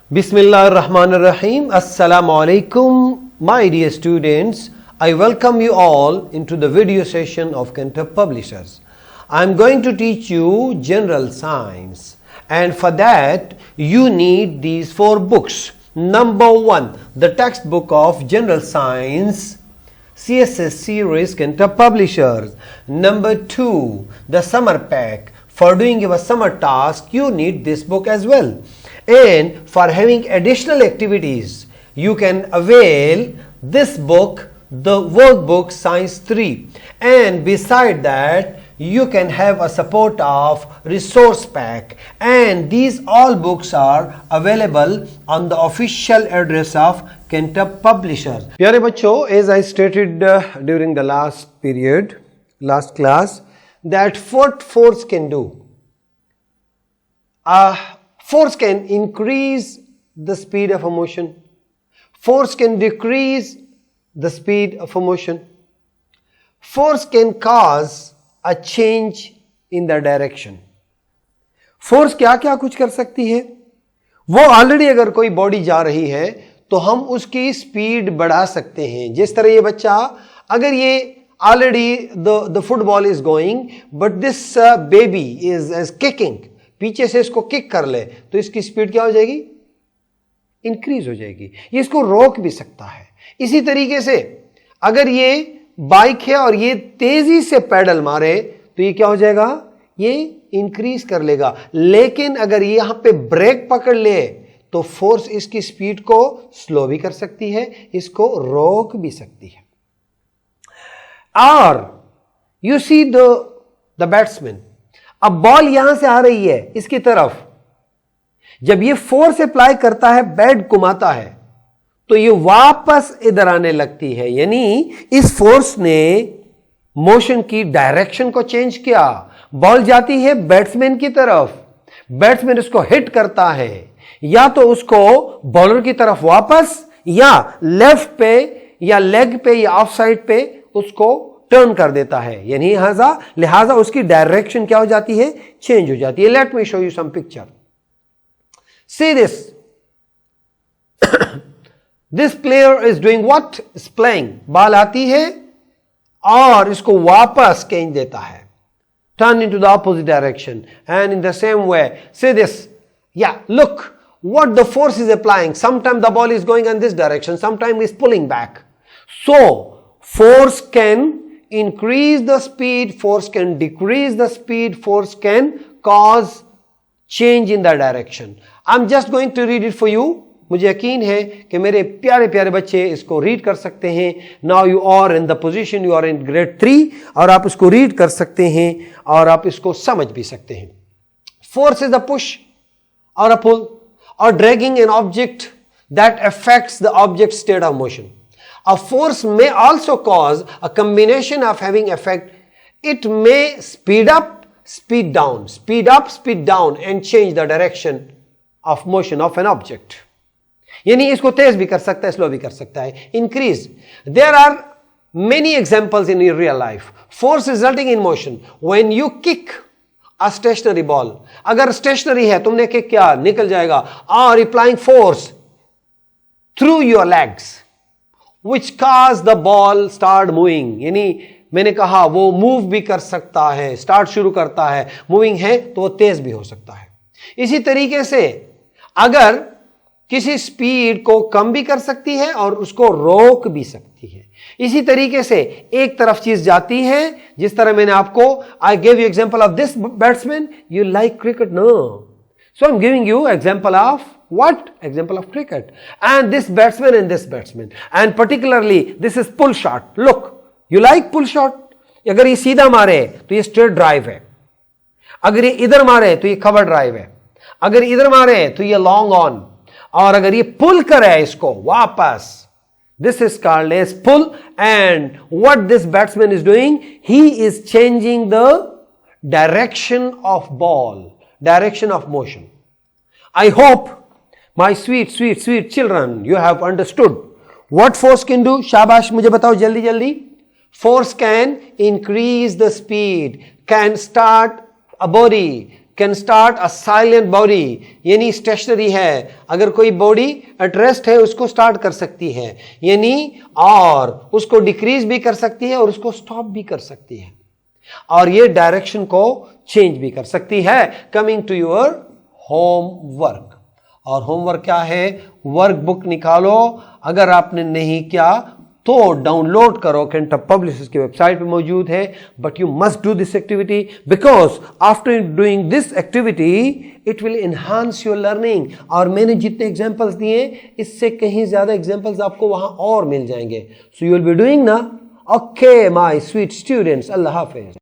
Bismillahirrahmanirrahim. Assalamu alaikum, my dear students. I welcome you all into the video session of Cantab Publishers. I am going to teach you general science, and for that you need these 4 books. Number 1, the textbook of general science, CSS series, Cantab Publishers. Number 2, the summer pack. For doing your summer task, you need this book as well. And for having additional activities, you can avail this book, the workbook Science 3. And beside that, you can have a support of resource pack. And these all books are available on the official address of Cantab Publishers. Pyare bachcho, as I stated during the last class, that what force can do? Force can increase the speed of a motion. Force can decrease the speed of a motion. Force can cause a change in the direction. Force क्या क्या कुछ कर सकती है? वो already अगर कोई body जा रही है तो हम उसकी स्पीड बढ़ा सकते हैं. जिस तरह ये बच्चा, अगर ये already the football is going but this baby is kicking, पीछे से इसको किक कर ले तो इसकी स्पीड क्या हो जाएगी? इंक्रीज हो जाएगी. ये इसको रोक भी सकता है. इसी तरीके से अगर ये बाइक है और ये तेजी से पैडल मारे तो ये क्या हो जाएगा? ये इंक्रीज कर लेगा. लेकिन अगर ये यहां पे ब्रेक पकड़ ले तो फोर्स इसकी स्पीड को स्लो भी कर सकती है, इसको रोक भी सकती है. और यू सी द बैट्समैन, अब बॉल यहां से आ रही है इसकी तरफ, जब ये फोर्स अप्लाई करता है, बैट घुमाता है तो ये वापस इधर आने लगती है. यानी इस फोर्स ने मोशन की डायरेक्शन को चेंज किया. बॉल जाती है बैट्समैन की तरफ, बैट्समैन उसको हिट करता है, या तो उसको बॉलर की तरफ वापस, या लेफ्ट पे या लेग पे या ऑफ साइड पे उसको टर्न कर देता है. यानी लिहाजा उसकी डायरेक्शन क्या हो जाती है? चेंज हो जाती है. Let me show you some picture. See this. This player is doing what? Is playing. Ball आती है और इसको वापस खींच देता है, turn into the opposite direction. And in the same way, see this. या look what the force is applying. Sometimes the ball is going in this direction, sometimes it's pulling back. So force can increase the speed, force can decrease the speed, force can cause change in the direction. I'm just going to read it for you. मुझे यकीन है कि मेरे प्यारे प्यारे बच्चे इसको read कर सकते हैं. Now you are in the position, you are in grade 3, और आप इसको रीड कर सकते हैं और आप इसको समझ भी सकते हैं. Force is a push or a pull or dragging an object that affects the object's state of motion. A force may also cause a combination of having effect. It may speed up, speed down, speed up, speed down, and change the direction of motion of an object. यानी इसको तेज भी कर सकता है, slow भी कर सकता है. Increase. There are many examples in your real life. Force resulting in motion. When you kick a stationary ball, अगर stationary है, तुमने किक किया, निकल जाएगा. Or applying force through your legs, which cause the ball start moving. यानी मैंने कहा वो मूव भी कर सकता है, स्टार्ट शुरू करता है, मूविंग है तो वो तेज भी हो सकता है. इसी तरीके से अगर किसी स्पीड को कम भी कर सकती है और उसको रोक भी सकती है. इसी तरीके से एक तरफ चीज जाती है, जिस तरह मैंने आपको, I gave you example of this batsman. You like cricket? No. So I am giving you example of what? Example of cricket. And this batsman and this batsman, and particularly this is pull shot. Look, you like pull shot? अगर ये सीधा मारे तो ये straight drive है, अगर ये इधर मारे तो ये cover drive है, अगर इधर मारे तो ये long on, और अगर ये pull करे इसको वापस, this is called as pull. And what this batsman is doing, he is changing the direction of ball, direction of motion. I hope my sweet children, you have understood what force can do. शाबाश, मुझे बताओ जल्दी जल्दी. Force can increase the speed, can start a body, can start a silent body, यानी stationery है, अगर कोई body at rest है उसको स्टार्ट कर सकती है, यानी और उसको डिक्रीज भी कर सकती है और उसको स्टॉप भी कर सकती है, और ये डायरेक्शन को चेंज भी कर सकती है। कमिंग टू योर होमवर्क, और होमवर्क क्या है? वर्क बुक निकालो, अगर आपने नहीं किया तो डाउनलोड करो, कैंटब पब्लिशर्स की वेबसाइट पे मौजूद है। But you must do this activity because after doing this activity it will enhance your learning. और मैंने जितने एग्जांपल्स दिए इससे कहीं ज्यादा एग्जांपल्स आपको वहां और मिल जाएंगे। So you will be doing ना। ओके माय स्वीट स्टूडेंट्स, अल्लाह हाफिज।